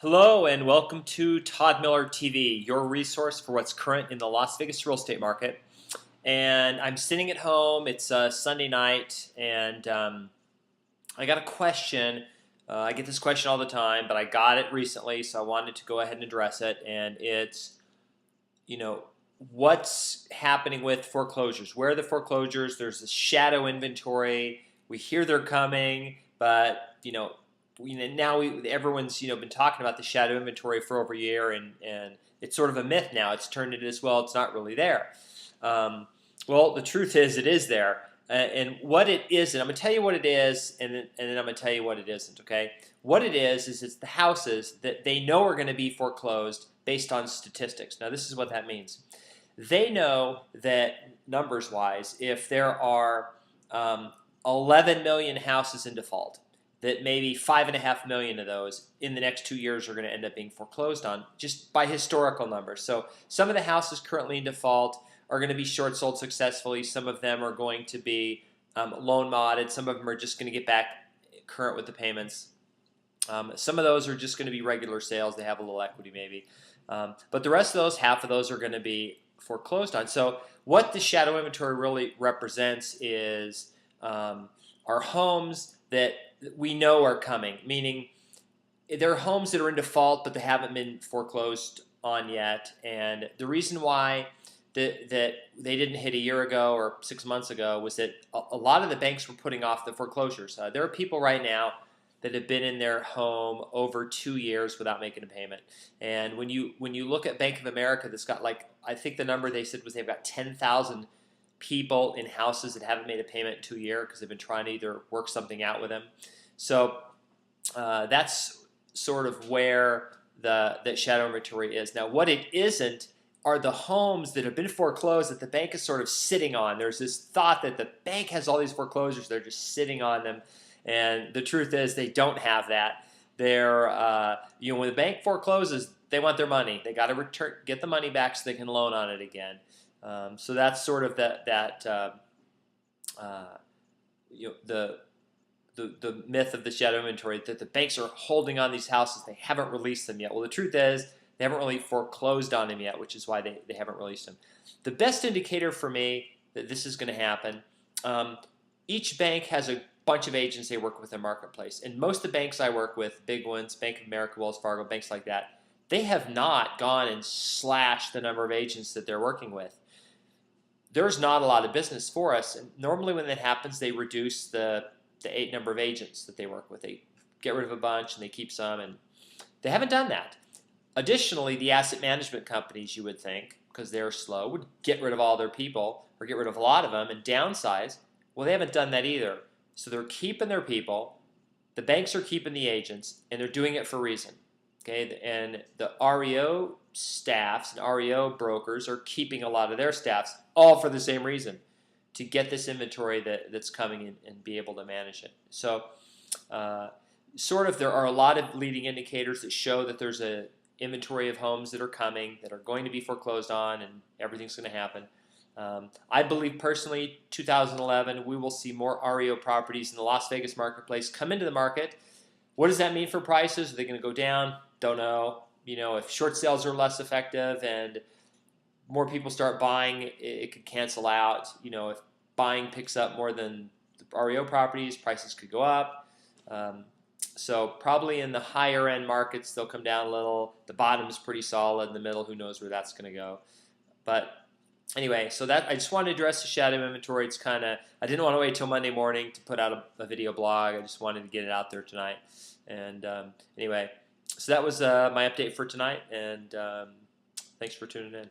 Hello and welcome to Todd Miller TV, your resource for what's current in the Las Vegas real estate market. And I'm sitting at home. It's Sunday night, and I got a question. I get this question all the time, but I got it recently, so I wanted to go ahead and address it. And it's, what's happening with foreclosures? Where are the foreclosures? There's this shadow inventory. We hear they're coming, but now everyone's been talking about the shadow inventory for over a year, and it's sort of a myth now. It's turned into this, well, it's not really there. Well, the truth is it is there, and what it isn't, I'm going to tell you what it is, and then I'm going to tell you what it isn't. Okay, what it is it's the houses that they know are going to be foreclosed based on statistics. Now, this is what that means. They know that numbers-wise, if there are 11 million houses in default, that maybe 5.5 million of those in the next 2 years are going to end up being foreclosed on, just by historical numbers. So some of the houses currently in default are going to be short sold successfully. Some of them are going to be loan modded. Some of them are just going to get back current with the payments. Some of those are just going to be regular sales. They have a little equity maybe. But the rest of those, half of those are going to be foreclosed on. So what the shadow inventory really represents is our homes that we know are coming, meaning there are homes that are in default but they haven't been foreclosed on yet. And the reason why that they didn't hit a year ago or 6 months ago was that a lot of the banks were putting off the foreclosures. There are people right now that have been in their home over 2 years without making a payment. And when you look at Bank of America, that's got, like, I think the number they said was they've got 10,000 people in houses that haven't made a payment in 2 years because they've been trying to either work something out with them. So that's sort of where that shadow inventory is. Now, what it isn't are the homes that have been foreclosed that the bank is sort of sitting on. There's this thought that the bank has all these foreclosures, they're just sitting on them, and the truth is they don't have that. They're when the bank forecloses, they want their money. They got to get the money back so they can loan on it again. So that's sort of the myth of the shadow inventory, that the banks are holding on these houses. They haven't released them yet. Well, the truth is they haven't really foreclosed on them yet, which is why they haven't released them. The best indicator for me that this is going to happen, each bank has a bunch of agents they work with in the marketplace. And most of the banks I work with, big ones, Bank of America, Wells Fargo, banks like that, they have not gone and slashed the number of agents that they're working with. There's not a lot of business for us. And normally when that happens, they reduce the number of agents that they work with. They get rid of a bunch and they keep some, and they haven't done that. Additionally, the asset management companies, you would think, because they're slow, would get rid of all their people or get rid of a lot of them and downsize. Well, they haven't done that either. So they're keeping their people, the banks are keeping the agents, and they're doing it for a reason. Okay, and the REO staffs and REO brokers are keeping a lot of their staffs, all for the same reason, to get this inventory that's coming in and be able to manage it. So there are a lot of leading indicators that show that there's a inventory of homes that are coming, that are going to be foreclosed on, and everything's going to happen. I believe personally 2011 we will see more REO properties in the Las Vegas marketplace come into the market. What does that mean for prices? Are they going to go down? Don't know. If short sales are less effective and more people start buying, it could cancel out. If buying picks up more than the REO properties, prices could go up. So probably in the higher end markets, they'll come down a little. The bottom's pretty solid. In the middle, who knows where that's going to go. But anyway, so that I just wanted to address the shadow inventory. It's I didn't want to wait till Monday morning to put out a video blog. I just wanted to get it out there tonight. And anyway, so that was my update for tonight. And thanks for tuning in.